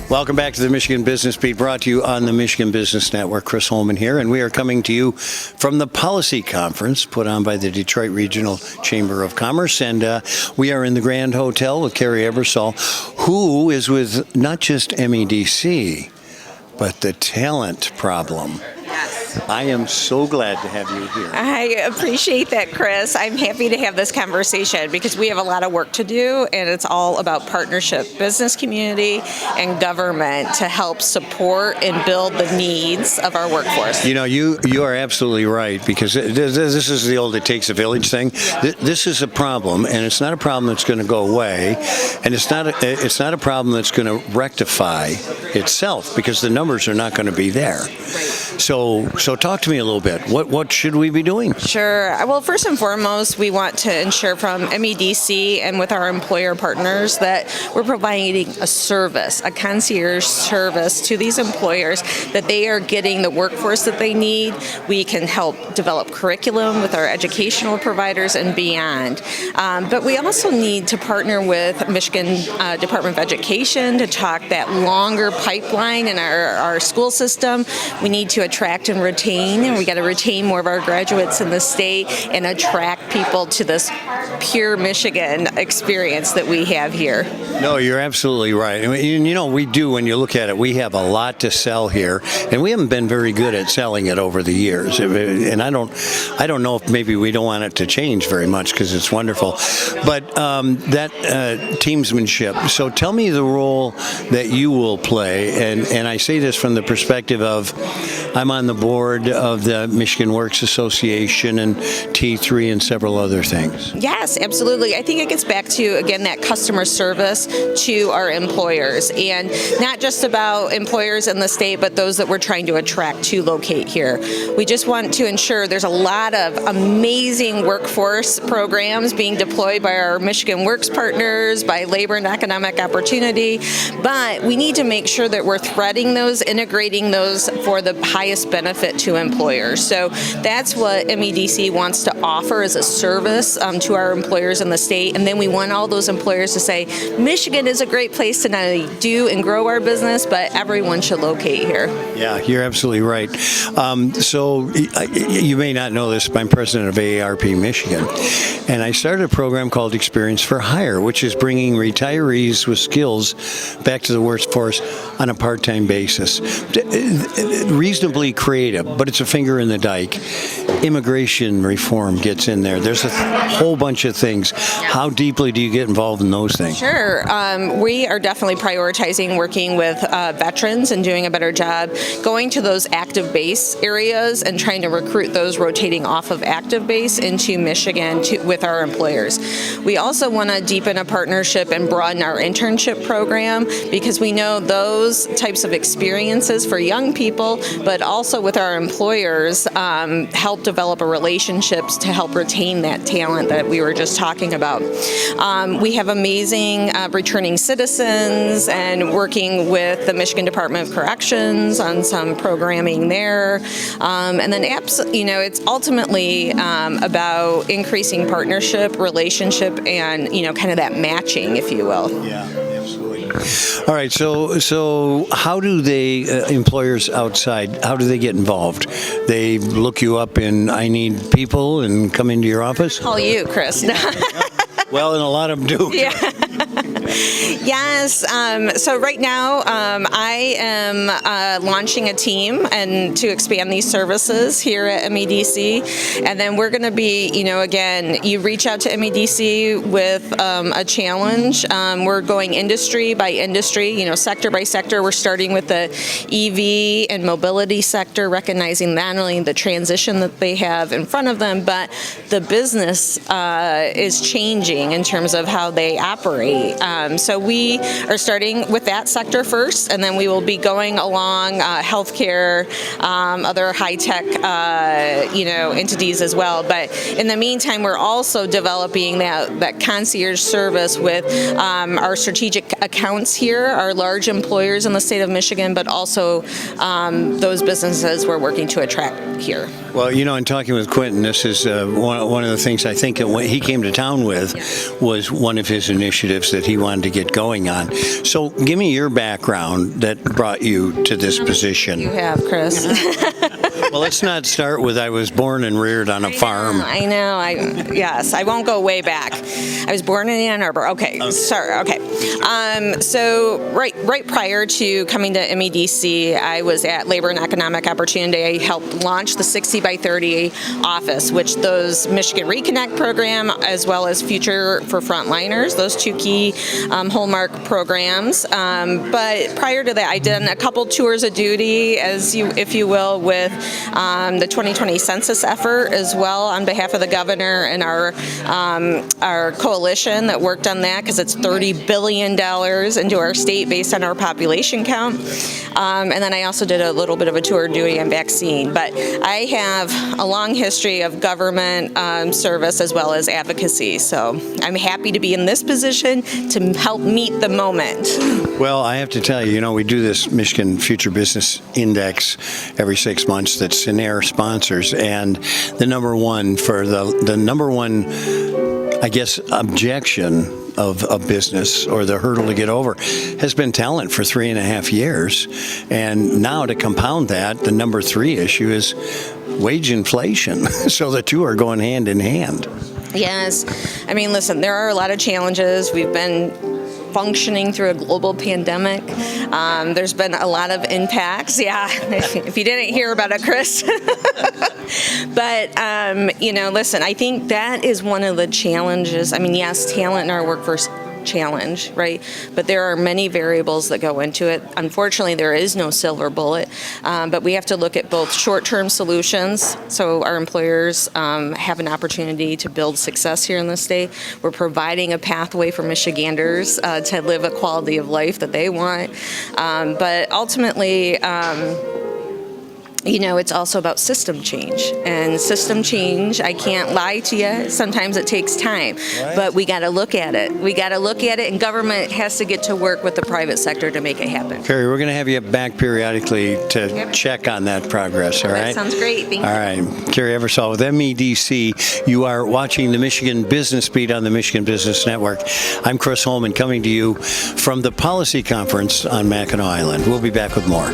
Welcome back to the Michigan Business Beat, brought to you on the Michigan Business Network. Chris Holman here, and we are coming to you from the Policy Conference put on by the Detroit Regional Chamber of Commerce, and we are in the Grand Hotel with Kerry Ebersole, who is with not just MEDC, but the talent problem. I am so glad to have you here. I appreciate that, Chris. I'm happy to have this conversation because we have a lot of work to do, and it's all about partnership, business community, and government to help support and build the needs of our workforce. You know, you are absolutely right, because this is the old "it takes a village" thing. This is a problem, and it's not a problem that's going to go away, and it's not a problem that's going to rectify itself, because the numbers are not going to be there. So talk to me a little bit. What should we be doing? Sure. Well, first and foremost, we want to ensure from MEDC and with our employer partners that we're providing a service, a concierge service to these employers, that they are getting the workforce that they need. We can help develop curriculum with our educational providers and beyond. But we also need to partner with Michigan Department of Education to talk that longer pipeline in our school system. We need to attract and retain, and we got to retain more of our graduates in the state and attract people to this pure Michigan experience that we have here. No, you're absolutely right. And you know, we do, when you look at it, we have a lot to sell here, and we haven't been very good at selling it over the years. And I don't know if maybe we don't want it to change very much, because it's wonderful. But that teamsmanship. So tell me the role that you will play, and I say this from the perspective of, I'm on the board of the Michigan Works Association and T3 and several other things. Yes, absolutely. I think it gets back to, again, that customer service to our employers, and not just about employers in the state, but those that we're trying to attract to locate here. We just want to ensure there's a lot of amazing workforce programs being deployed by our Michigan Works partners, by Labor and Economic Opportunity, but we need to make sure that we're threading those, integrating those for the highest benefit to employers. So that's what MEDC wants to offer as a service to our employers in the state. And then we want all those employers to say, Michigan is a great place to not only do and grow our business, but everyone should locate here. Yeah, you're absolutely right. So you may not know this, but I'm president of AARP Michigan. And I started a program called Experience for Hire, which is bringing retirees with skills back to the workforce on a part-time basis. Reasonably creative, but it's a finger in the dike. Immigration reform gets in there. There's a whole bunch of things. How deeply do you get involved in those things? Sure. We are definitely prioritizing working with veterans and doing a better job going to those active base areas and trying to recruit those rotating off of active base into Michigan with our employers. We also want to deepen a partnership and broaden our internship program, because we know those types of experiences for young people, but also with our employers, help develop a relationships to help retain that talent that we were just talking about. We have amazing returning citizens, and working with the Michigan Department of Corrections on some programming there. And then it's ultimately about increasing partnership, relationship, and kind of that matching, if you will. Yeah, absolutely. All right, so how do they, employers outside, how do they get involved? They look you up in "I need people" and come into your office? Call you, Chris. Well, and a lot of them do. Yeah. Yes. So right now, I am launching a team and to expand these services here at MEDC, and then we're going to be, again, you reach out to MEDC with a challenge. We're going industry by industry, sector by sector. We're starting with the EV and mobility sector, recognizing not only the transition that they have in front of them, but the business is changing in terms of how they operate. So we are starting with that sector first, and then we will be going along healthcare, other high-tech, entities as well. But in the meantime, we're also developing that concierge service with our strategic accounts here, our large employers in the state of Michigan, but also those businesses we're working to attract here. Well, in talking with Quentin, this is one of the things I think that he came to town with was one of his initiatives that he wanted to get going on. So give me your background that brought you to this position. You have, Chris. Well, let's not start with I was born and reared on a farm. I know. Yes, I won't go way back. I was born in Ann Arbor. Okay. Sorry. Okay. So right prior to coming to MEDC, I was at Labor and Economic Opportunity. I helped launch the 60 by 30 office, which those Michigan Reconnect program as well as Future for Frontliners, those two key hallmark programs. But prior to that, I did a couple tours of duty, if you will, with the 2020 census effort as well on behalf of the governor and our coalition that worked on that, because it's $30 billion into our state based on our population count. And then I also did a little bit of a tour of duty on vaccine. But I have a long history of government service as well as advocacy. So I'm happy to be in this position to help meet the moment. Well, I have to tell you, we do this Michigan Future Business Index every 6 months that Sinair sponsors, and the number one, I guess, objection of a business or the hurdle to get over has been talent for 3.5 years. And now to compound that, the number 3 issue is wage inflation. So the two are going hand in hand. Yes. I mean, listen, there are a lot of challenges. We've been functioning through a global pandemic. There's been a lot of impacts. Yeah, if you didn't hear about it, Chris. But, listen, I think that is one of the challenges. I mean, yes, talent in our workforce challenge, right? But there are many variables that go into it. Unfortunately, there is no silver bullet, but we have to look at both short-term solutions, so our employers have an opportunity to build success here in the state. We're providing a pathway for Michiganders to live a quality of life that they want, but ultimately, it's also about system change. And system change, I can't lie to you, sometimes it takes time. Right. But we got to look at it. And government has to get to work with the private sector to make it happen. Kerry, we're going to have you back periodically to check on that progress, all right? That sounds great. Thank you. All right. Kerry Ebersole with MEDC. You are watching the Michigan Business Beat on the Michigan Business Network. I'm Chris Holman, coming to you from the Policy Conference on Mackinac Island. We'll be back with more.